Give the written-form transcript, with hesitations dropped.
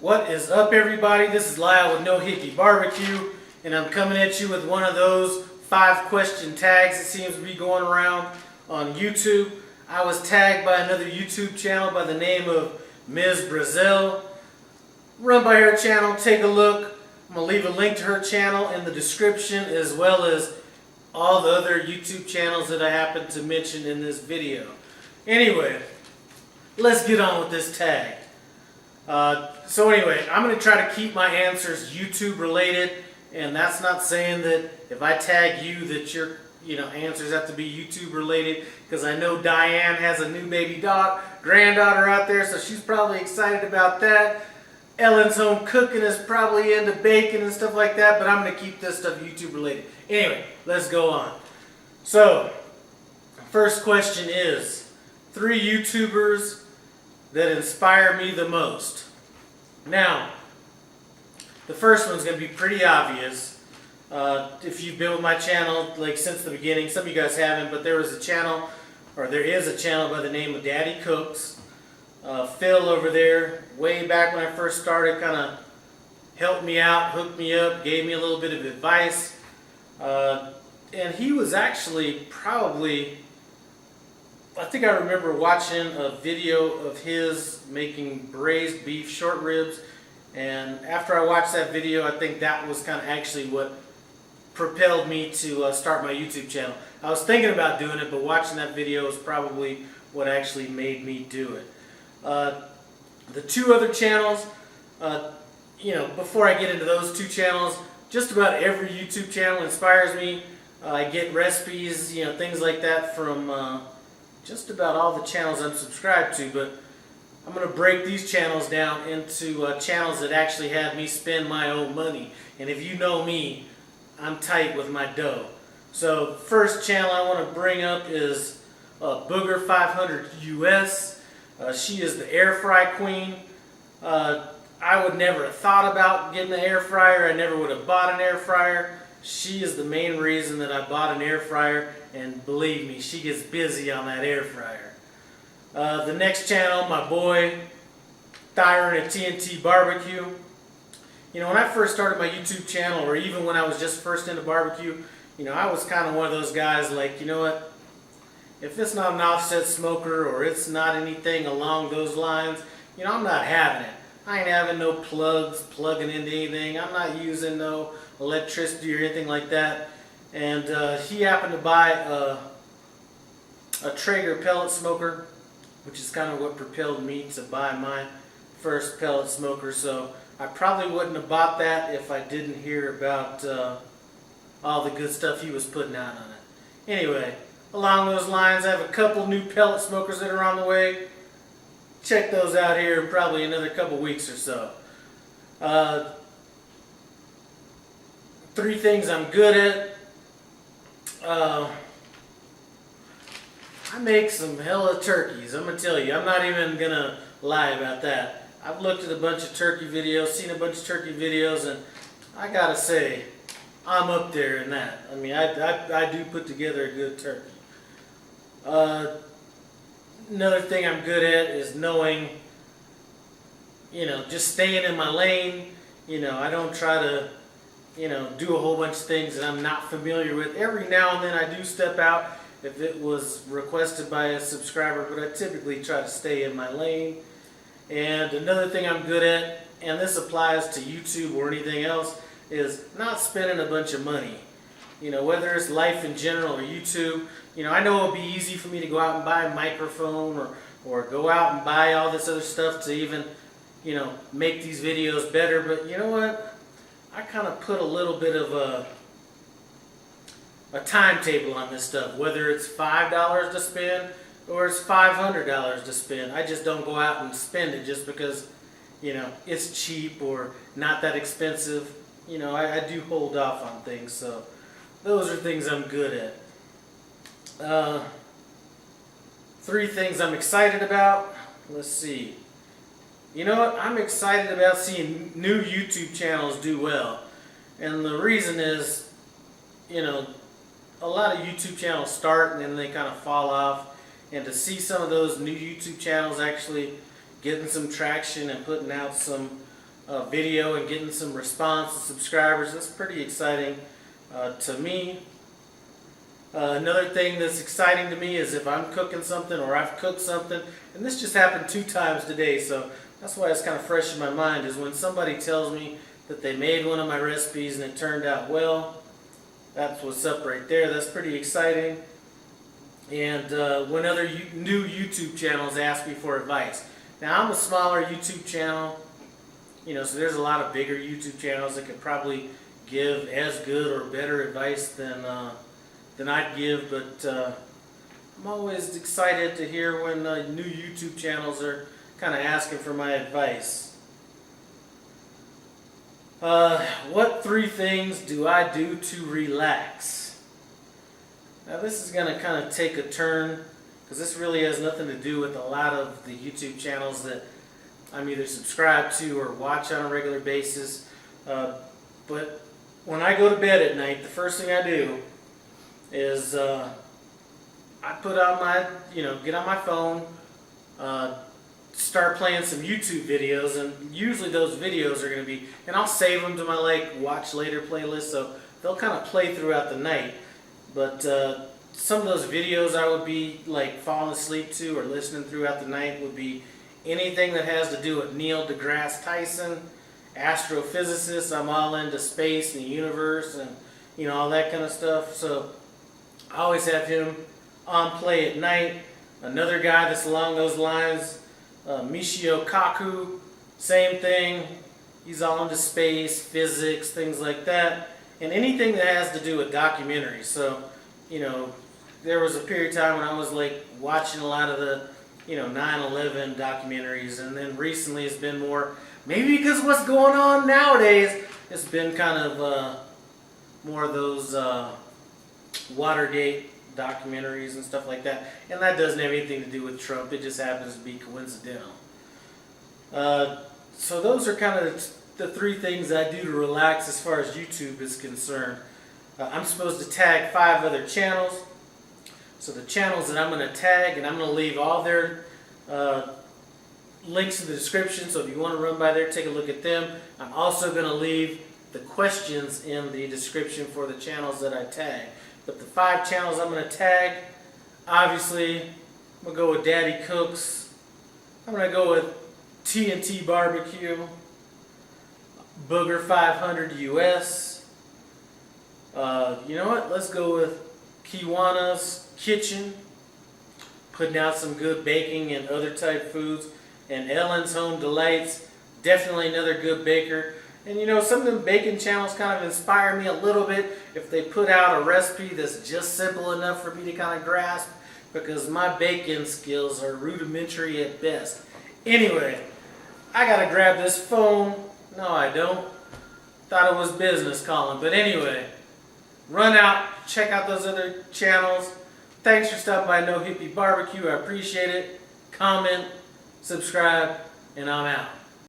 What is up, everybody? This is Lyle with No Hippie BBQ, and I'm coming at you with one of those 5-question tags that seems to be going around on YouTube. I was tagged by another YouTube channel by the name of Ms. Brazil. Run by her channel, take a look. I'm going to leave a link to her channel in the description, as well as all the other YouTube channels that I happen to mention in this video. Anyway, let's get on with this tag. So anyway, I'm going to try to keep my answers YouTube related, and that's not saying that if I tag you that your answers have to be YouTube related, because I know Diane has a new baby granddaughter out there, so she's probably excited about that. Ellen's home cooking is probably into baking and stuff like that, but I'm going to keep this stuff YouTube related. Anyway, let's go on. So, first question is 3 YouTubers that inspire me the most. Now, the first one's going to be pretty obvious. If you've been with my channel like since the beginning, some of you guys haven't, but there is a channel by the name of Daddy Cooks. Phil over there, way back when I first started, kind of helped me out, hooked me up, gave me a little bit of advice. And he was actually probably, I think I remember watching a video of his making braised beef short ribs, and after I watched that video, I think that was kind of actually what propelled me to start my YouTube channel. I was thinking about doing it, but watching that video is probably what actually made me do it. The 2 other channels, before I get into those 2 channels, just about every YouTube channel inspires me. I get recipes, things like that from just about all the channels I'm subscribed to, but I'm going to break these channels down into channels that actually have me spend my own money. And if you know me, I'm tight with my dough. So first channel I want to bring up is Booger 500 US. She is the air fry queen. I would never have thought about getting an air fryer. I never would have bought an air fryer. She is the main reason that I bought an air fryer, and believe me, she gets busy on that air fryer. The next channel, my boy Out T&T BBQ. When I first started my YouTube channel, or even when I was just first into barbecue, I was kind of one of those guys like, you know what? If it's not an offset smoker or it's not anything along those lines, I'm not having it. I ain't having no plugs plugging into anything. I'm not using no electricity or anything like that. And he happened to buy a Traeger pellet smoker, which is kind of what propelled me to buy my first pellet smoker. So I probably wouldn't have bought that if I didn't hear about all the good stuff he was putting out on it. Anyway, along those lines, I have a couple new pellet smokers that are on the way. Check those out here in probably another couple weeks or so. 3 things I'm good at. I make some hella turkeys. I'm going to tell you. I'm not even going to lie about that. I've looked at a bunch of turkey videos, seen a bunch of turkey videos, and I got to say, I'm up there in that. I mean, I do put together a good turkey. Another thing I'm good at is knowing, just staying in my lane. I don't try to, do a whole bunch of things that I'm not familiar with. Every now and then I do step out if it was requested by a subscriber, but I typically try to stay in my lane. And another thing I'm good at, and this applies to YouTube or anything else, is not spending a bunch of money. Whether it's life in general or YouTube, I know it'll be easy for me to go out and buy a microphone or go out and buy all this other stuff to even, make these videos better. But you know what? I kind of put a little bit of a timetable on this stuff, whether it's $5 to spend or it's $500 to spend. I just don't go out and spend it just because, it's cheap or not that expensive. I do hold off on things, so those are things I'm good at. 3 things I'm excited about. Let's see. You know what? I'm excited about seeing new YouTube channels do well. And the reason is, a lot of YouTube channels start and then they kind of fall off. And to see some of those new YouTube channels actually getting some traction and putting out some video and getting some response and subscribers. That's pretty exciting to me. Another thing that's exciting to me is if I'm cooking something or I've cooked something, and this just happened 2 times today, so that's why it's kind of fresh in my mind, is when somebody tells me that they made one of my recipes and it turned out well. That's what's up right there. That's pretty exciting. And when other new YouTube channels ask me for advice. Now, I'm a smaller YouTube channel, so there's a lot of bigger YouTube channels that could probably give as good or better advice than I'd give, but I'm always excited to hear when new YouTube channels are kind of asking for my advice. What 3 things do I do to relax? Now this is going to kind of take a turn, because this really has nothing to do with a lot of the YouTube channels that I'm either subscribed to or watch on a regular basis. But when I go to bed at night, the first thing I do is I put on my, get on my phone, start playing some YouTube videos, and usually those videos are going to be, and I'll save them to my watch later playlist, so they'll kind of play throughout the night. But some of those videos I would be falling asleep to or listening throughout the night would be anything that has to do with Neil deGrasse Tyson, astrophysicist. I'm all into space and the universe and all that kind of stuff. So I always have him on play at night. Another guy that's along those lines, Michio Kaku, same thing. He's all into space, physics, things like that, and anything that has to do with documentaries. So, there was a period of time when I was watching a lot of the, 9/11 documentaries, and then recently it's been more, maybe because of what's going on nowadays, it's been kind of more of those Watergate documentaries and stuff like that, and that doesn't have anything to do with Trump. It just happens to be coincidental. So those are kind of the 3 things I do to relax as far as YouTube is concerned. I'm supposed to tag 5 other channels. So the channels that I'm going to tag, and I'm going to leave all their links in the description, so if you want to run by there, take a look at them. I'm also going to leave the questions in the description for the channels that I tag. But the 5 channels I'm going to tag, obviously, I'm going to go with Daddy Cooks. I'm going to go with T&T BBQ, Booger 500 US. You know what? Let's go with Kiwana's Kitchen, putting out some good baking and other type foods. And Ellen's Home Delights, definitely another good baker. And some of them baking channels kind of inspire me a little bit if they put out a recipe that's just simple enough for me to kind of grasp, because my baking skills are rudimentary at best. Anyway, I gotta grab this phone. No, I don't. Thought it was business calling. But anyway, run out, check out those other channels. Thanks for stopping by No Hippie BBQ. I appreciate it. Comment, subscribe, and I'm out.